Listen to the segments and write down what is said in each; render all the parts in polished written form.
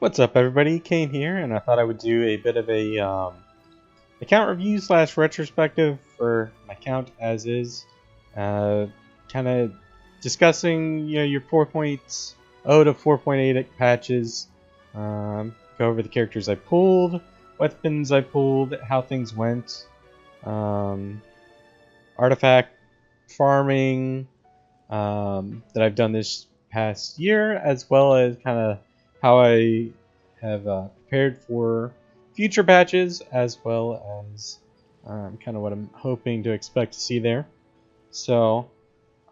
What's up, everybody? Kane here, and I thought I would do a bit of a account review / retrospective for my account as is. Kind of discussing, your 4.0 to 4.8 patches. Go over the characters I pulled, weapons I pulled, how things went, artifact farming that I've done this past year, as well as kind of how I have prepared for future patches, as well as kind of what I'm hoping to expect to see there. So,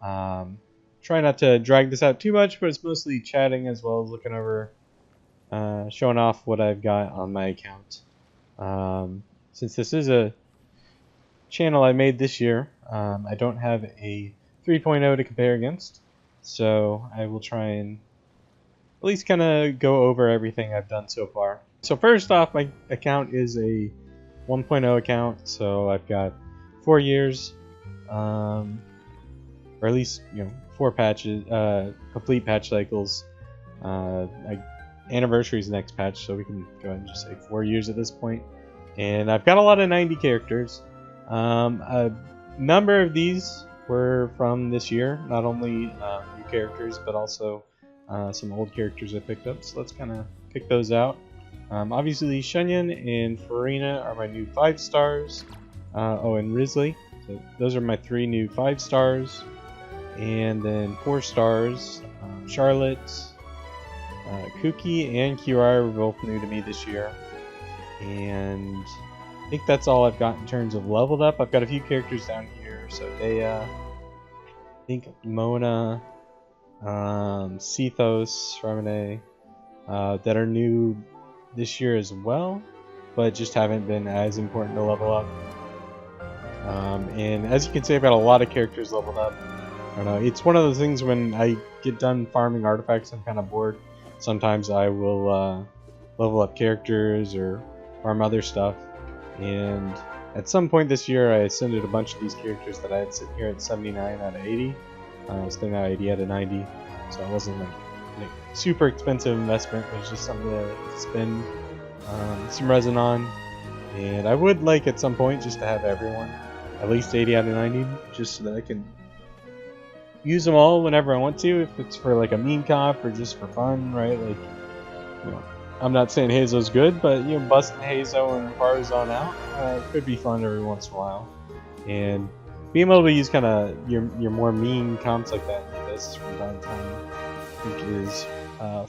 try not to drag this out too much, but it's mostly chatting as well as looking over, showing off what I've got on my account. Since this is a channel I made this year, I don't have a 3.0 to compare against, so I will try and at least kind of go over everything I've done so far. So first off, my account is a 1.0 account, so I've got 4 years, or at least 4 patches, complete patch cycles. Anniversary is next patch, so we can go ahead and just say 4 years at this point. And I've got a lot of 90 characters. A number of these were from this year, not only new characters, but also some old characters I picked up, so let's kind of pick those out. Obviously, Shenyan and Farina are my new 5 stars. Oh, and Risley. So those are my 3 new 5 stars. And then 4 stars, Charlotte, Kuki, and Kirai were both new to me this year. And I think that's all I've got in terms of leveled up. I've got a few characters down here. So Dea, I think Mona, Cethos, Ramune, that are new this year as well, but just haven't been as important to level up. And as you can see, I've got a lot of characters leveled up. I don't know, it's one of those things when I get done farming artifacts, I'm kind of bored. Sometimes I will level up characters or farm other stuff. And at some point this year, I ascended a bunch of these characters that I had sitting here at 79 out of 80. Still now 80 out of 90, so it wasn't like a super expensive investment. It was just something to spend some resin on, and I would like at some point just to have everyone at least 80 out of 90, just so that I can use them all whenever I want to, if it's for like a meme comp or just for fun, right? Like, I'm not saying Hazo's good, but busting Hazo and Farzan out could be fun every once in a while, and being able to use kind of your more mean comps like that like this from time to time, I think is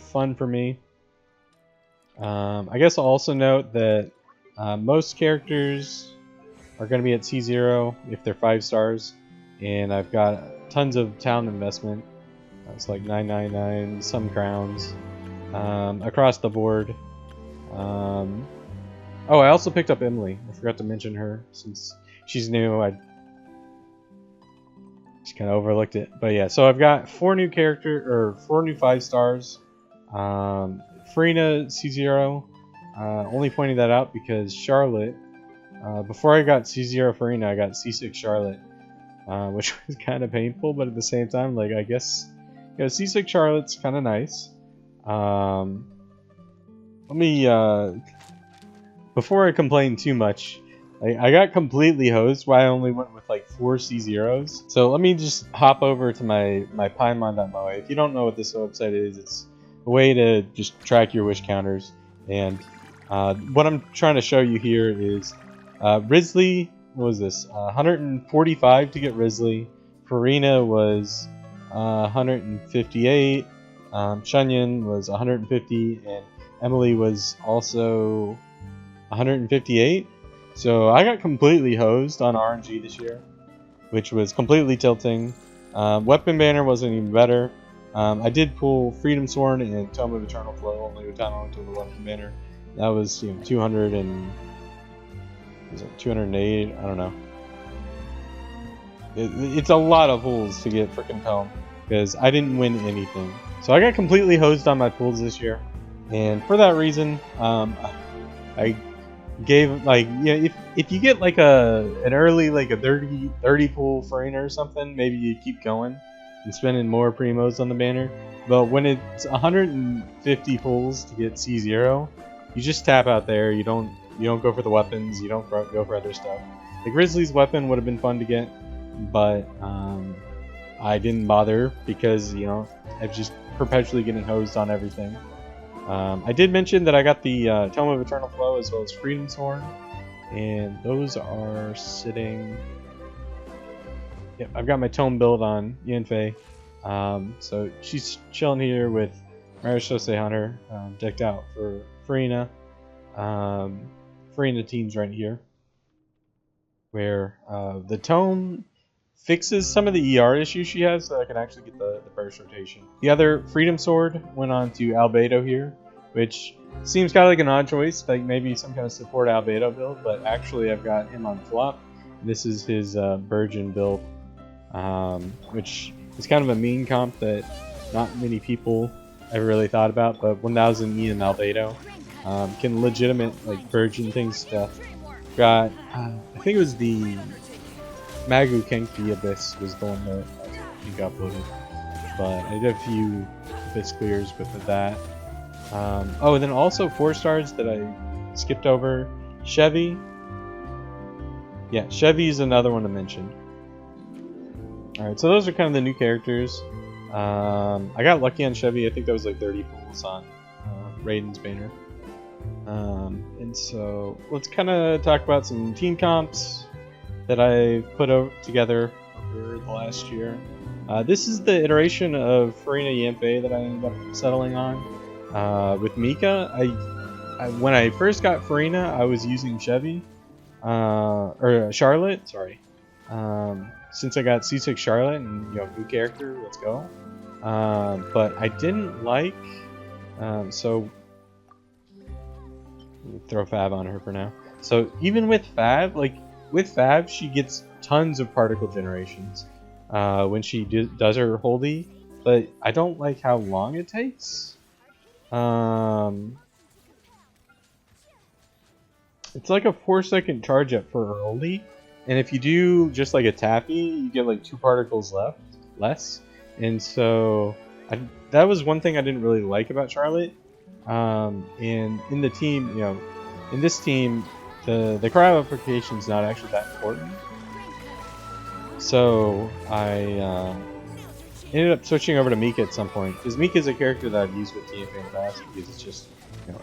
fun for me. I guess I'll also note that most characters are going to be at C0 if they're 5 stars, and I've got tons of talent investment. It's like 999, some crowns across the board. Oh, I also picked up Emily. I forgot to mention her since she's new. I just kind of overlooked it, but yeah. So I've got 4 new 5 stars. Farina C0. Only pointing that out because Charlotte. Before I got C0 Farina, I got C6 Charlotte, which was kind of painful, but at the same time, like, I guess C6 Charlotte's kind of nice. Let me before I complain too much. I got completely hosed why I only went with like 4 C0s. So let me just hop over to my Paimon.moe. If you don't know what this website is, it's a way to just track your wish counters. And what I'm trying to show you here is Risley, what was this? 145 to get Risley. Farina was 158. Shenyan was 150. And Emily was also 158. So I got completely hosed on RNG this year, which was completely tilting. Weapon banner wasn't even better. I did pull Freedom Sworn and Tome of Eternal Flow, only Utano into the weapon banner. That was 200 and was it 208? I don't know. It's a lot of pulls to get frickin' Tome because I didn't win anything. So I got completely hosed on my pulls this year, and for that reason, I gave if you get like an early like a 30 pull Farina or something, maybe you keep going. and spending more primos on the banner. But when it's 150 pulls to get C0, you just tap out there. You don't go for the weapons. You don't go for other stuff. Like Grizzly's weapon would have been fun to get, but I didn't bother because I'm just perpetually getting hosed on everything. I did mention that I got the Tome of Eternal Flow as well as Freedom Sword, and those are sitting. Yep, I've got my tome build on Yanfei. So she's chilling here with Marishose Hunter, decked out for Farina. Farina team's right here, where the tome fixes some of the ER issues she has, so I can actually get the burst rotation. The other Freedom Sword went on to Albedo here, which seems kind of like an odd choice, like maybe some kind of support Albedo build, but actually I've got him on flop. This is his Virgin build, which is kind of a mean comp that not many people ever really thought about, but 1000 E and Albedo can legitimate like Virgin thing stuff. Got, I think it was the Magu Kenki Abyss was the one that I think uploaded, but I did a few Abyss clears with that. Oh, and then also 4 stars that I skipped over. Chevy. Yeah, Chevy's another one to mention. Alright, so those are kind of the new characters. I got lucky on Chevy. I think that was like 30 pulls on Raiden's banner. And so let's kind of talk about some team comps that I put together over the last year. This is the iteration of Farina Yanfei that I ended up settling on. With Mika, when I first got Farina, I was using Chevy, or Charlotte, sorry. Since I got C6 Charlotte and new character, let's go. But I didn't like, so throw Fab on her for now. So even with Fab, she gets tons of particle generations when she does her holdie, but I don't like how long it takes. It's like a 4-second charge up for her holdie, and if you do just like a tappy, you get like 2 particles less. And so that was one thing I didn't really like about Charlotte. And in the team, in this team, the cryo application is not actually that important. So I ended up switching over to Mika at some point, because Mika is a character that I've used with TFA in the past, because it's just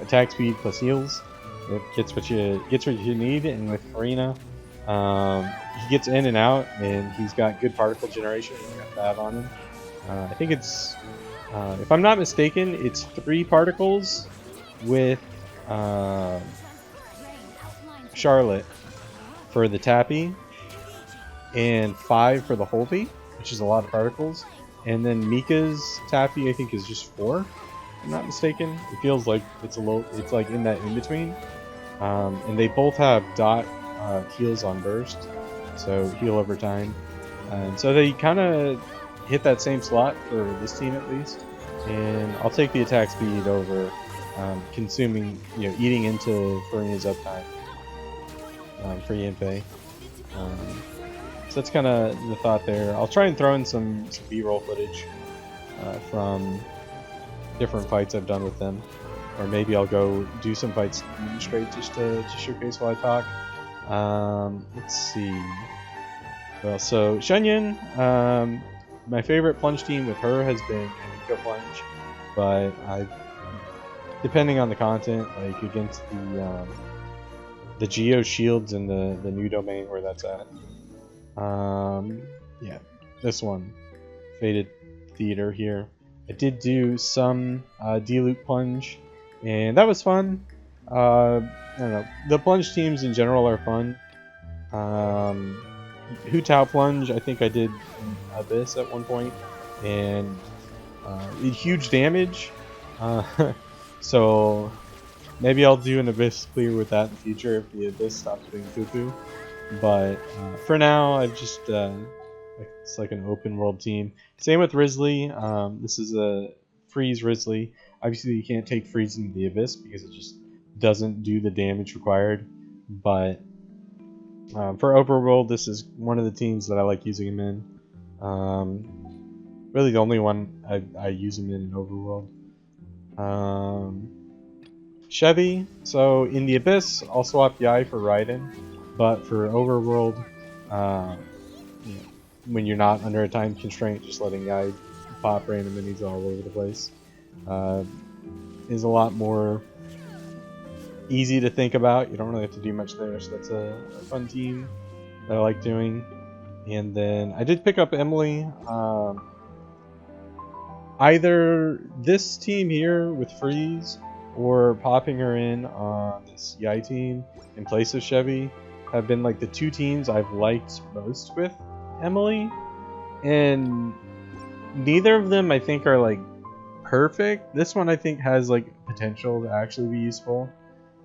attack speed plus heals. It gets what you need, and with Farina, he gets in and out, and he's got good particle generation. He's got Fab on him. I think it's, if I'm not mistaken, it's 3 particles with Charlotte for the tappy, and 5 for the holdie, which is a lot of particles. And then Mika's tappy, I think, is just 4. If I'm not mistaken. It feels like it's like in that in between. And they both have dot heals on burst, so heal over time. And so they kind of hit that same slot for this team at least. And I'll take the attack speed over consuming, eating into Farina's uptime for Yanfei. So that's kind of the thought there. I'll try and throw in some B-roll footage from different fights I've done with them. Or maybe I'll go do some fights straight just to showcase while I talk. Let's see. Well, so Shenyan, my favorite plunge team with her has been Eco Plunge, but depending on the content, like against the Geo Shields in the new domain where that's at. Yeah, this one, Faded Theater here. I did do some D-Loop Plunge, and that was fun. I don't know, the plunge teams in general are fun. Hu Tao Plunge, I think I did Abyss at one point, and huge damage. So maybe I'll do an Abyss clear with that in the future if the Abyss stops being poo-poo. But for now, I've just it's like an open world team. Same with Risley. This is a freeze Risley. Obviously, you can't take freeze into the Abyss because it just doesn't do the damage required. But for overworld, this is one of the teams that I like using him in. really the only one I use him in overworld. Chevy. So in the Abyss, I'll swap Yai for Raiden, but for overworld, uh, you know, when you're not under a time constraint, just letting Yai pop random minis all over the place uh, is a lot more easy to think about. You don't really have to do much there, so that's a fun team that I like doing. And then I did pick up Emily. Either this team here with Freeze or popping her in on this Yai team in place of Chevy have been like the two teams I've liked most with Emily. And neither of them I think are like perfect. This one I think has like potential to actually be useful.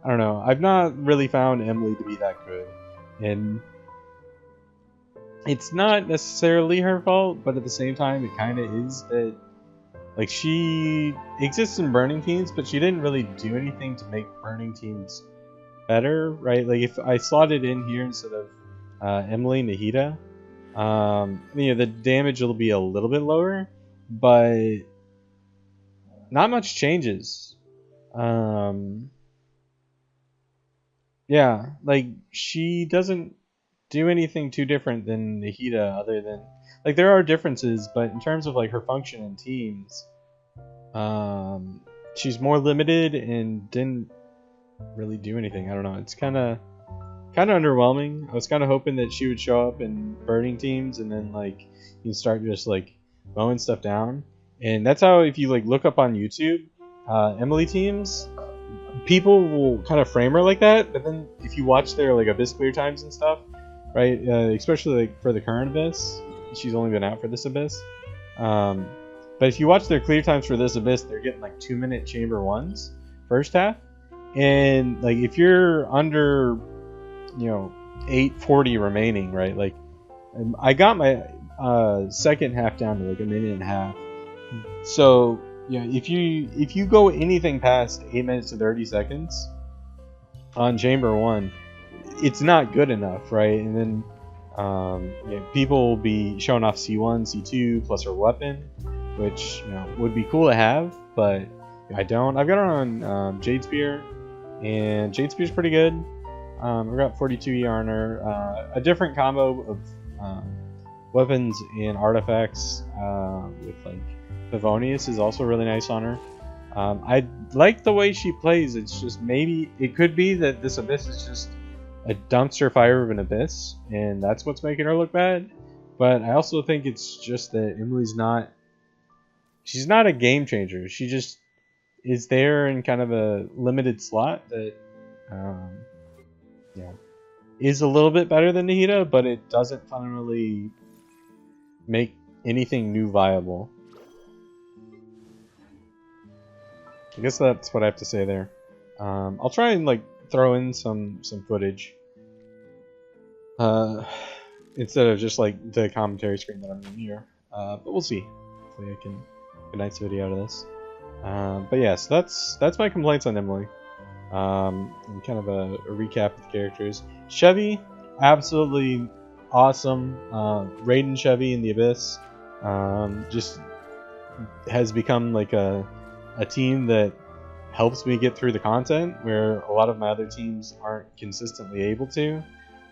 I don't know. I've not really found Emily to be that good. And it's not necessarily her fault, but at the same time it kind of is that like she exists in burning teams, but she didn't really do anything to make burning teams better, right? Like if I slotted in here instead of Emily Nahida, you know, the damage will be a little bit lower, but not much changes. Yeah, like she doesn't do anything too different than Nahida, other than like there are differences, but in terms of like her function in teams, she's more limited and didn't really do anything. I don't know. It's kind of underwhelming. I was kind of hoping that she would show up in burning teams and then like you can start just like mowing stuff down. And that's how if you like look up on YouTube, Emily teams, people will kind of frame her like that. But then if you watch their like Abyss clear times and stuff, right? Especially like for the current Abyss, she's only been out for this Abyss. But if you watch their clear times for this Abyss, they're getting like 2-minute chamber ones first half. And like if you're under, you know, 840 remaining, right? Like I got my second half down to like 1.5 minutes. So yeah, if you go anything past 8 minutes to 30 seconds on chamber one, it's not good enough, right? And then yeah, people will be showing off C1, C2 plus her weapon, which you know would be cool to have, but I don't. I've got her on Jade Spear, and Jade Spear's pretty good. I've got 42 E on her. A different combo of weapons and artifacts with like Favonius is also really nice on her. I like the way she plays. It's just maybe it could be that this Abyss is just a dumpster fire of an Abyss, and that's what's making her look bad. But I also think it's just that Emily's not. She's not a game changer. She just is there in kind of a limited slot that, yeah, is a little bit better than Nahida, but it doesn't fundamentally make anything new viable. I guess that's what I have to say there. I'll try and like throw in some footage instead of just like the commentary screen that I'm in here. But we'll see. Hopefully I can get a nice video out of this. But yeah, so that's my complaints on Emily. And kind of a recap of the characters. Chevy, absolutely awesome. Raiden Chevy in the Abyss just has become like a team that helps me get through the content where a lot of my other teams aren't consistently able to.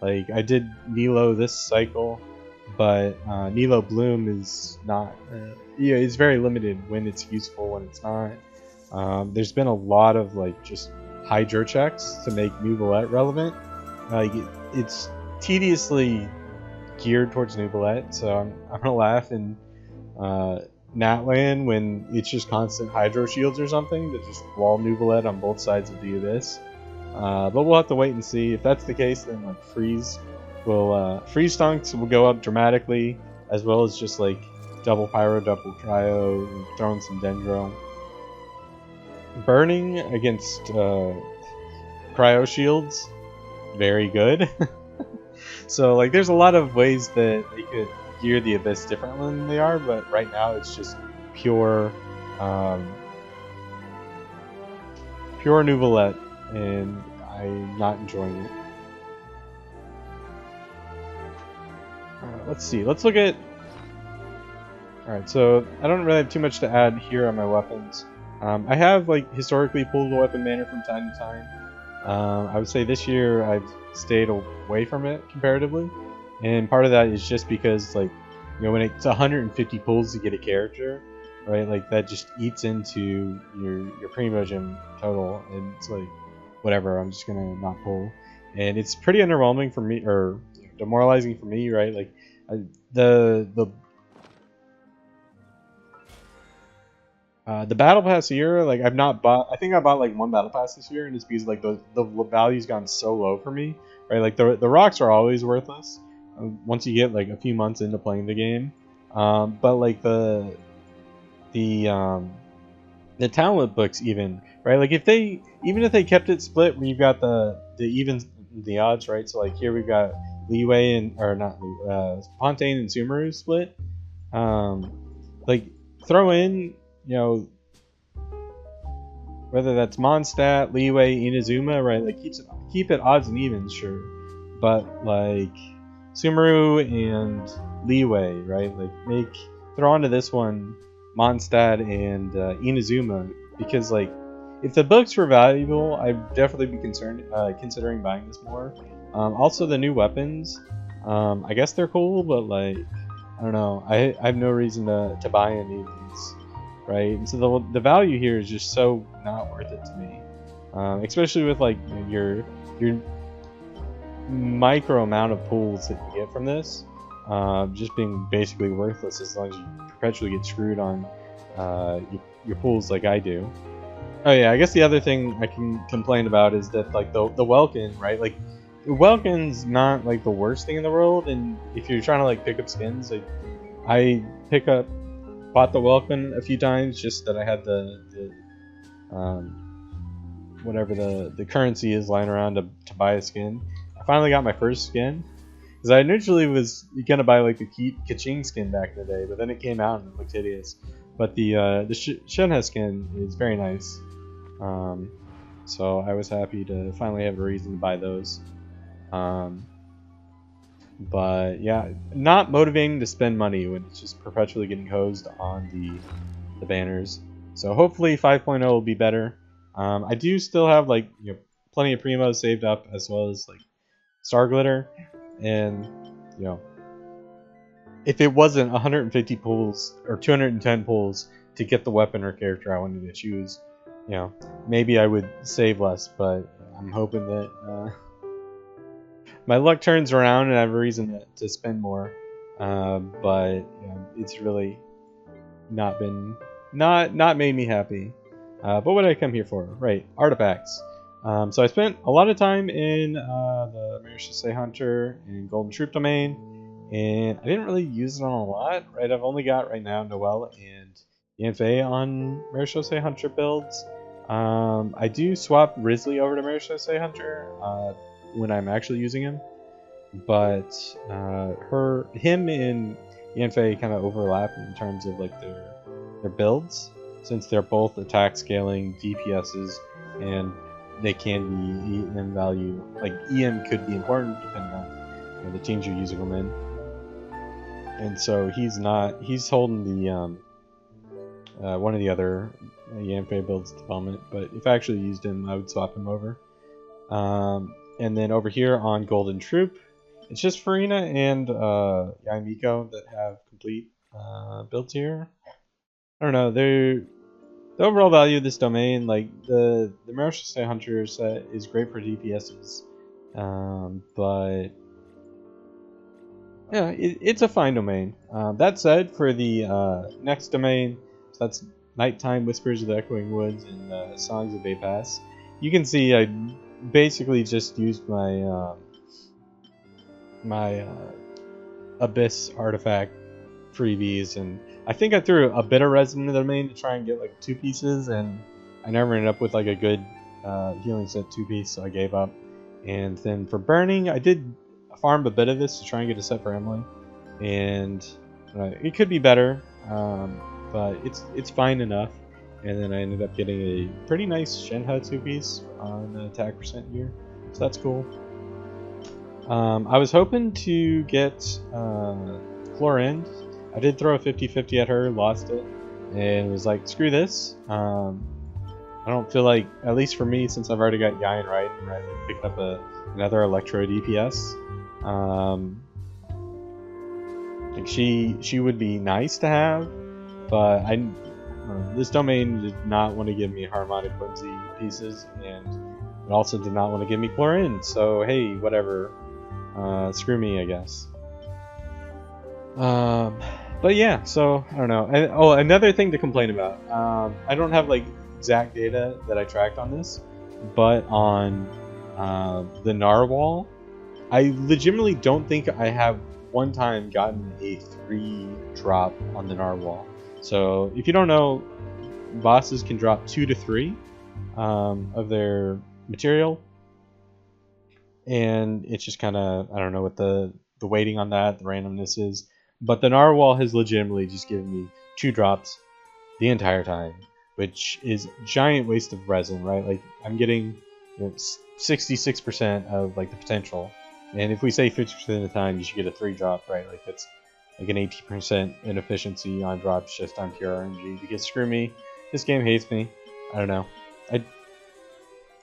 Like I did Nilo this cycle, but Nilo Bloom is not. Yeah, it's very limited when it's useful, when it's not. There's been a lot of like just Hydro checks to make Nuvolette relevant. Like it's tediously geared towards Nuvolette, so I'm gonna laugh and Natlan when it's just constant Hydro shields or something that just wall Nuvolette on both sides of the Abyss. But we'll have to wait and see. If that's the case, then like Freeze stunks will go up dramatically, as well as just like double Pyro, double Cryo, and throwing some Dendro. Burning against Cryo shields, very good. So like there's a lot of ways that they could gear the Abyss differently than they are, but right now it's just pure Nuvolette, and I'm not enjoying it. Let's see. Let's look at Alright, so I don't really have too much to add here on my weapons. I have like historically pulled the weapon banner from time to time. I would say this year I've stayed away from it comparatively, and part of that is just because like when it's 150 pulls to get a character, right? Like that just eats into your Primogen total, and it's like whatever. I'm just gonna not pull, and it's pretty underwhelming for me or demoralizing for me, right? Like the the battle pass here, like I've not bought. I think I bought like one battle pass this year, and it's because like the value's gone so low for me, right? Like the rocks are always worthless once you get like a few months into playing the game, but like the um, the talent books even, right? Like if they kept it split where you've got the even the odds, right? So like here we've got Leeway and or not Fontaine and Sumeru split. Like throw in whether that's Mondstadt, Leeway, Inazuma, right? Like keep it odds and evens, sure, but like Sumeru and Leeway, right? Like throw onto this one Mondstadt and Inazuma, because like if the books were valuable, I'd definitely be considering buying this more. Also the new weapons, I guess they're cool, but like I don't know, I have no reason to buy any of these, right? And so the value here is just so not worth it to me, especially with like your micro amount of pulls that you get from this, just being basically worthless as long as you perpetually get screwed on your pulls like I do. Oh yeah, I guess the other thing I can complain about is that like the Welkin, right? Like the Welkin's not like the worst thing in the world, and if you're trying to like pick up skins, like I bought the Welkin a few times just that I had the whatever the currency is lying around to buy a skin. I finally got my first skin because I initially was gonna buy like the Kaching skin back in the day, but then it came out and it looked hideous. But the Shenhe skin is very nice, so I was happy to finally have a reason to buy those. But yeah, not motivating to spend money when it's just perpetually getting hosed on the banners. So hopefully 5.0 will be better. I do still have like plenty of primos saved up, as well as like Star Glitter, and if it wasn't 150 pulls or 210 pulls to get the weapon or character I wanted to choose, maybe I would save less. But I'm hoping that my luck turns around and I have a reason to spend more. But it's really not made me happy. But what did I come here for? Right, artifacts. So I spent a lot of time in the Marechaussee Hunter and Golden Troop domain, and I didn't really use it on a lot. Right, I've only got right now Noelle and Yanfei on Marechaussee Hunter builds. I do swap Risley over to Marechaussee Hunter when I'm actually using him, but him and Yanfei kind of overlap in terms of like their builds, since they're both attack scaling DPSs, and they can be EM value. Like EM could be important depending on the teams you're using them in. And so he's holding the one of the other Yanfei builds at the moment, but if I actually used him, I would swap him over. And then over here on Golden Troop, it's just Farina and Yaimiko that have complete builds here. I don't know, the overall value of this domain, like the Marechaussee Hunter set is great for DPSs, but yeah, it's a fine domain. That said, for the next domain, so that's Nighttime, Whispers of the Echoing Woods, and Songs of Bay Pass, you can see I basically just used my Abyss artifact freebies, and I think I threw a bit of resin in the domain to try and get like 2 pieces, and I never ended up with like a good healing set 2-piece, so I gave up. And then for burning, I did farm a bit of this to try and get a set for Emily, and it could be better, but it's fine enough. And then I ended up getting a pretty nice Shenhe 2-piece on attack percent here, so that's cool. I was hoping to get Chlorend. I did throw a 50-50 at her, lost it, and was like, screw this. I don't feel like, at least for me, since I've already got Yain right, and right, like picked up another Electro DPS. Like she would be nice to have, but this domain did not want to give me harmonic whimsy pieces, and it also did not want to give me Chlorine. So hey, whatever. Screw me, I guess. But yeah, so I don't know. Another thing to complain about. I don't have like exact data that I tracked on this, but on the Narwhal, I legitimately don't think I have one time gotten a 3 drop on the Narwhal. So if you don't know, bosses can drop 2 to 3 of their material, and it's just kind of, I don't know what the weighting on that, the randomness is. But the Narwhal has legitimately just given me 2 drops the entire time, which is giant waste of resin, right? Like I'm getting 66% of like the potential, and if we say 50% of the time you should get a 3 drop, right? Like that's like an 18% inefficiency on drops just on pure RNG. Because screw me, this game hates me. I don't know.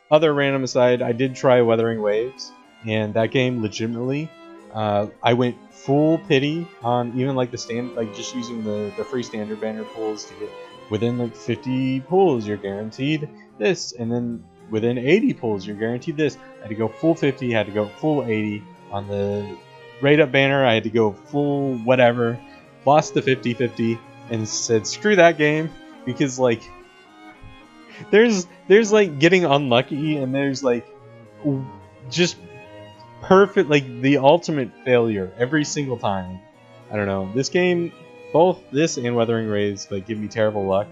Other random aside, I did try Wuthering Waves, and that game legitimately, I went full pity on even like the like just using the free standard banner pools to get within like 50 pools, you're guaranteed this, and then within 80 pools, you're guaranteed this. I had to go full 50, had to go full 80 on the rate up banner. I had to go full whatever, lost the 50-50, and said screw that game, because like there's like getting unlucky, and there's like just perfect, like the ultimate failure every single time. I don't know. This game, both this and Wuthering Waves, like give me terrible luck,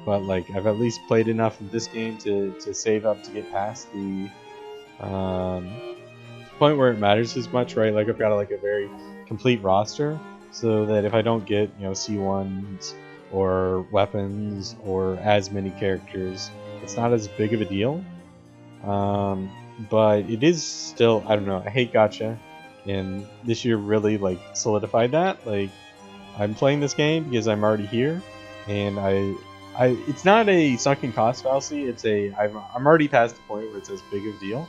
but like I've at least played enough of this game to save up to get past the point where it matters as much, right? Like I've got like a very complete roster, so that if I don't get C1s or weapons or as many characters, it's not as big of a deal. But it is still, I don't know, I hate gacha, and this year really like solidified that. Like I'm playing this game because I'm already here, and it's not a sunken cost fallacy. It's I'm already past the point where it's as big of a deal,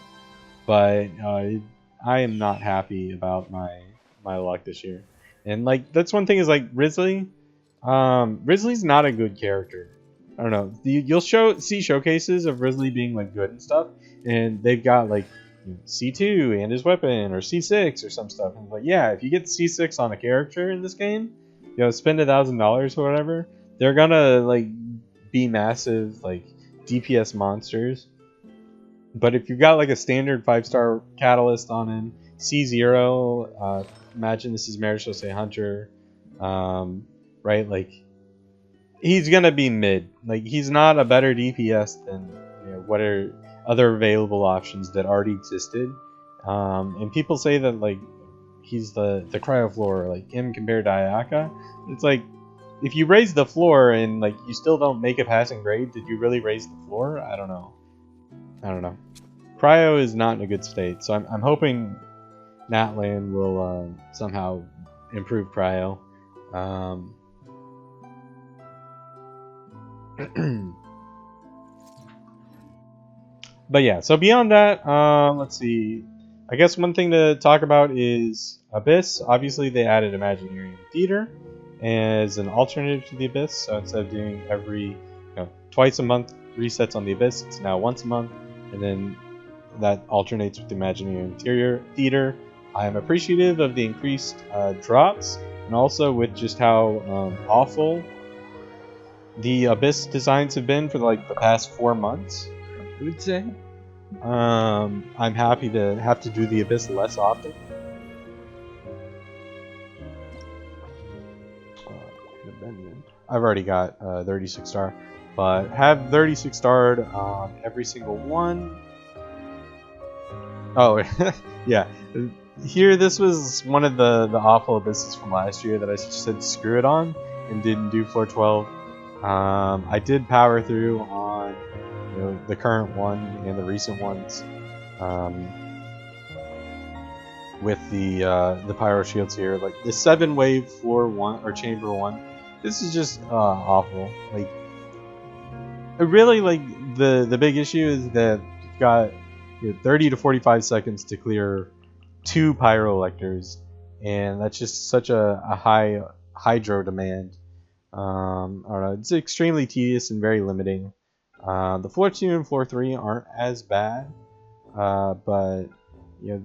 but I am not happy about my luck this year. And like that's one thing is like Risley. Risley's not a good character. I don't know. You'll see showcases of Risley being like good and stuff, and they've got like C2 and his weapon, or C6 or some stuff. And like, yeah, if you get C6 on a character in this game, spend $1,000 or whatever, they're gonna like be massive like DPS monsters. But if you've got like a standard 5-star catalyst on him, C0, imagine this is Marital Say Hunter, right? Like he's gonna be mid. Like he's not a better DPS than what are other available options that already existed. And people say that like he's the cryo floor, like him compared to Ayaka. It's like if you raise the floor and like you still don't make a passing grade, did you really raise the floor? I don't know. Cryo is not in a good state, so I'm hoping Natlan will somehow improve Cryo. But yeah, so beyond that, let's see. I guess one thing to talk about is Abyss. Obviously, they added Imaginary Theater as an alternative to the Abyss. So instead of doing every twice a month resets on the Abyss, it's now once a month, and then that alternates with the Imaginary Interior Theater. I am appreciative of the increased drops, and also with just how awful the Abyss designs have been for like the past 4 months, I would say. I'm happy to have to do the Abyss less often. I've already got 36 star, but have 36 starred on every single one. Oh, yeah. Here, this was one of the awful Abysses from last year that I just said screw it on and didn't do floor 12. I did power through on the current one and the recent ones. with the pyro shields here. Like the 7-wave floor 1 or chamber 1, this is just awful. Like really, like the big issue is that you've got 30 to 45 seconds to clear 2 pyro electors, and that's just such a high hydro demand. I don't know, it's extremely tedious and very limiting. The floor 2 and floor 3 aren't as bad, but I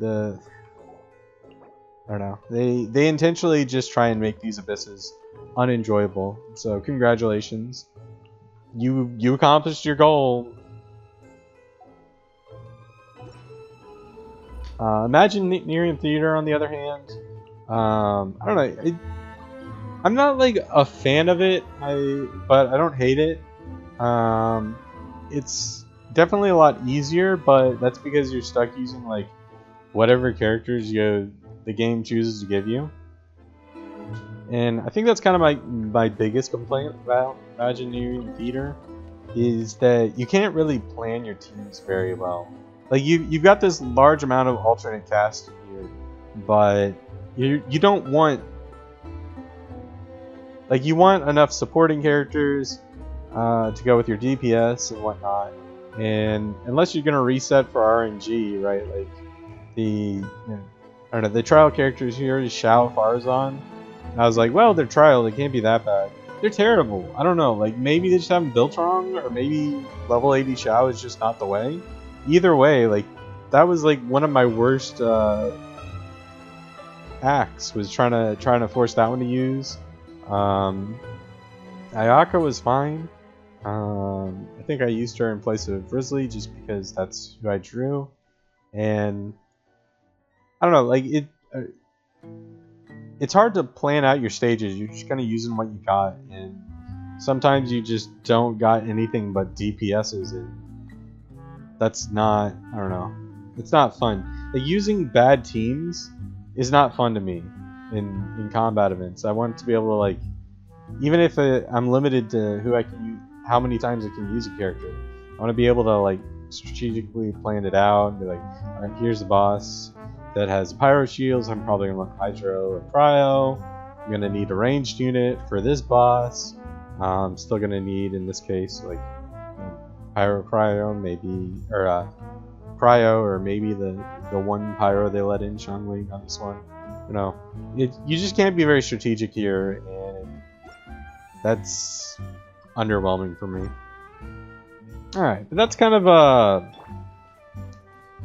don't know, they intentionally just try and make these abysses unenjoyable. So congratulations, you accomplished your goal. Imagineering Theater, on the other hand, I don't know. I'm not like a fan of it, but I don't hate it. It's definitely a lot easier, but that's because you're stuck using like whatever characters the game chooses to give you. And I think that's kind of my biggest complaint about Imagineering Theater, is that you can't really plan your teams very well. Like you've got this large amount of alternate cast here, but you don't want, like, you want enough supporting characters to go with your DPS and whatnot. And unless you're gonna reset for RNG, right? Like I don't know, the trial characters here is Shao, Farzan. And I was like, well, they're trial, they can't be that bad. They're terrible. I don't know, like maybe they just haven't built wrong, or maybe level 80 Shao is just not the way. Either way, like that was like one of my worst acts, was trying to force that one to use. Ayaka was fine. I think I used her in place of Grizzly just because that's who I drew, and I don't know, like it's hard to plan out your stages. You're just kind of using what you got, and sometimes you just don't got anything but DPSs, and that's not, I don't know, it's not fun. Like, using bad teams is not fun to me in combat events. I want to be able to, like, even if I'm limited to who I can use, how many times I can use a character, I want to be able to like strategically plan it out and be like, alright, here's the boss that has pyro shields. I'm probably gonna want hydro and cryo. I'm gonna need a ranged unit for this boss. I'm still gonna need, in this case, like pyro, cryo, maybe, or cryo, or maybe the one pyro they let in Shangling on this one. You know, you just can't be very strategic here, and that's underwhelming for me. Alright, but that's kind of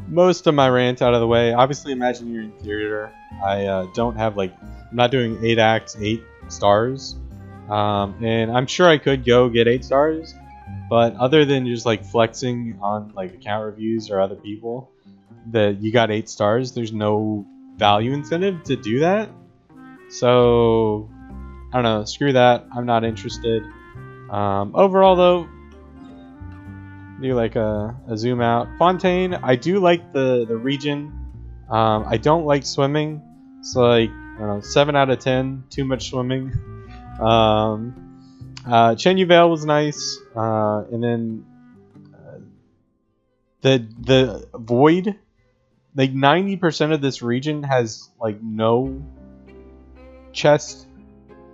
most of my rant out of the way. Obviously, Imagineering Theater, I don't have, like, I'm not doing 8 acts, 8 stars. And I'm sure I could go get 8 stars, but other than just like flexing on like account reviews or other people that you got 8 stars, there's no value incentive to do that. So I don't know, screw that, I'm not interested. Overall though, do like a zoom out. Fontaine, I do like the region. I don't like swimming, so like, I don't know, 7 out of 10, too much swimming. Chenyu Vale was nice, and then the void, like 90% of this region has like no chest,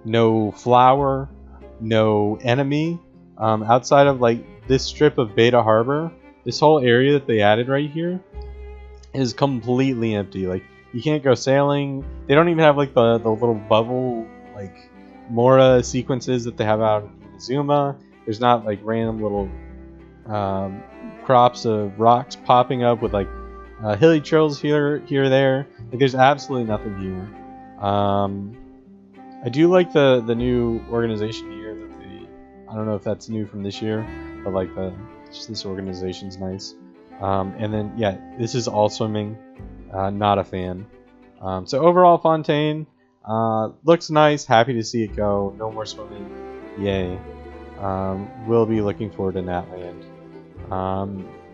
no flower, no enemy, outside of like this strip of Beta Harbor. This whole area that they added right here is completely empty. Like, you can't go sailing. They don't even have like the little bubble like Mora sequences that they have out in Inazuma. There's not like random little crops of rocks popping up with like hilly trails here there. Like, there's absolutely nothing here. I do like the new organization here that they, I don't know if that's new from this year, but like just this organization's nice. And then yeah, this is all swimming. Not a fan. So overall, Fontaine looks nice. Happy to see it go. No more swimming. Yay. We'll be looking forward to Natlan.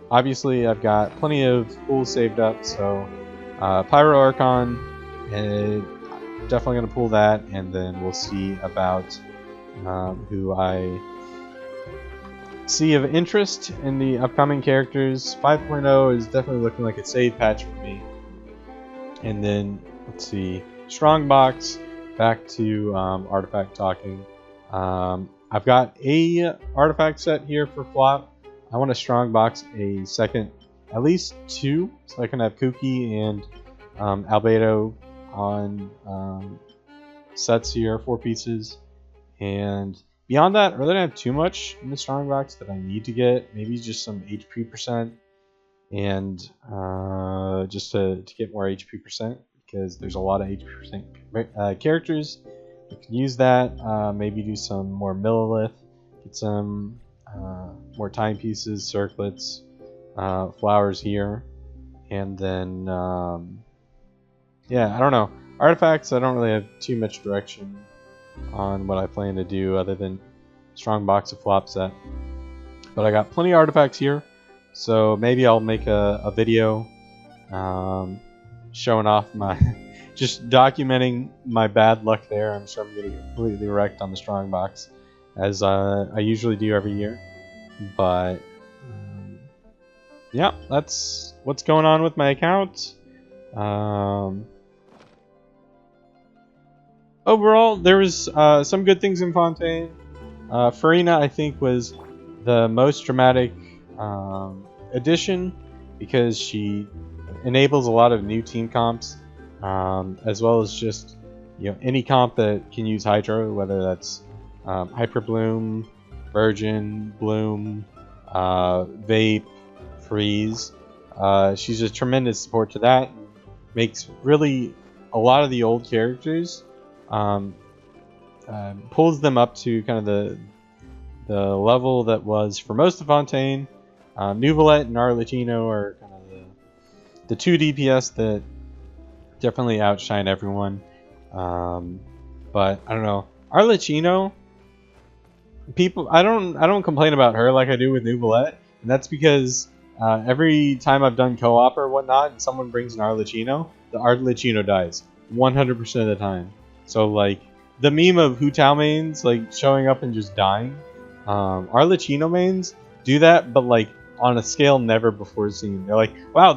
Obviously, I've got plenty of pools saved up, so Pyro Archon, and definitely going to pull that, and then we'll see about who I see of interest in the upcoming characters. 5.0 is definitely looking like a save patch for me. And then, let's see, Strongbox, back to artifact talking. I've got a artifact set here for flop. I want to Strongbox a second, at least 2, so I can have Kuki and Albedo on sets here, 4 pieces. And beyond that, I really don't have too much in the Strongbox that I need to get. Maybe just some HP percent, and just to get more HP percent, because there's a lot of HP percent characters that can use that. Maybe do some more Millilith, get some more timepieces, circlets, flowers here, and then yeah, I don't know. Artifacts, I don't really have too much direction on what I plan to do other than strong box of flop set. But I got plenty of artifacts here, so maybe I'll make a video showing off my just documenting my bad luck there. I'm sure I'm getting completely wrecked on the strong box, as I usually do every year. But yeah, that's what's going on with my account. Overall, there was some good things in Fontaine. Farina, I think, was the most dramatic addition, because she enables a lot of new team comps, as well as just any comp that can use Hydro, whether that's Hyper Bloom, Virgin, Bloom, Vape, Freeze. She's a tremendous support to that. Makes really a lot of the old characters, pulls them up to kind of the level that was for most of Fontaine. Nuvolette and Arlecchino are kind of the 2 DPS that definitely outshine everyone. But I don't know, Arlecchino, people, I don't complain about her like I do with Nuvolette, and that's because every time I've done co-op or whatnot and someone brings an Arlecchino, the Arlecchino dies 100% of the time. So like the meme of Hu Tao mains like showing up and just dying, Arlecchino mains do that, but like on a scale never before seen. They're like, wow,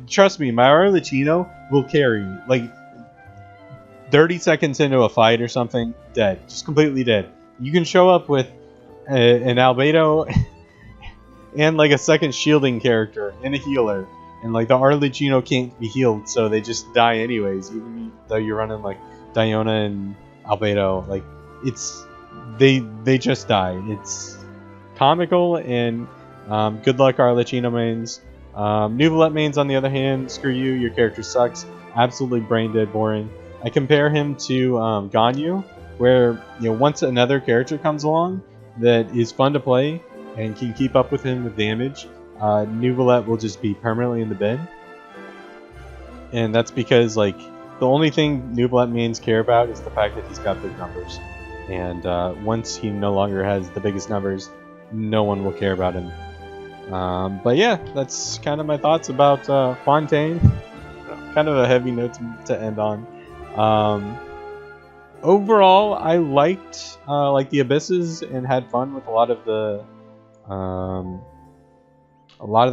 trust me, my Arlecchino will carry. Like 30 seconds into a fight or something, dead, just completely dead. You can show up with an Albedo and like a second shielding character and a healer, and like the Arlecchino can't be healed, so they just die anyways, even though you're running like Diona and Albedo. Like they just die. It's comical, and good luck Arlecchino mains. Nuvolette mains, on the other hand, screw you, your character sucks, absolutely brain dead boring. I compare him to Ganyu, where once another character comes along that is fun to play and can keep up with him with damage, Nuvolette will just be permanently in the bin. And that's because like the only thing Nuvolette mains care about is the fact that he's got big numbers. And once he no longer has the biggest numbers, no one will care about him. But yeah, that's kind of my thoughts about Fontaine. Kind of a heavy note to end on. Overall, I liked like the Abysses and had fun with a lot of the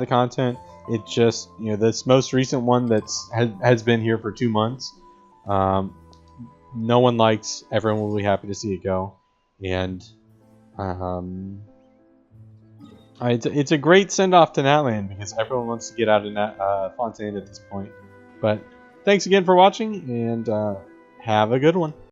content. It just this most recent one has been here for 2 months. No one likes. Everyone will be happy to see it go, and it's a great send off to Natlan, because everyone wants to get out of Fontaine at this point. But thanks again for watching, and have a good one.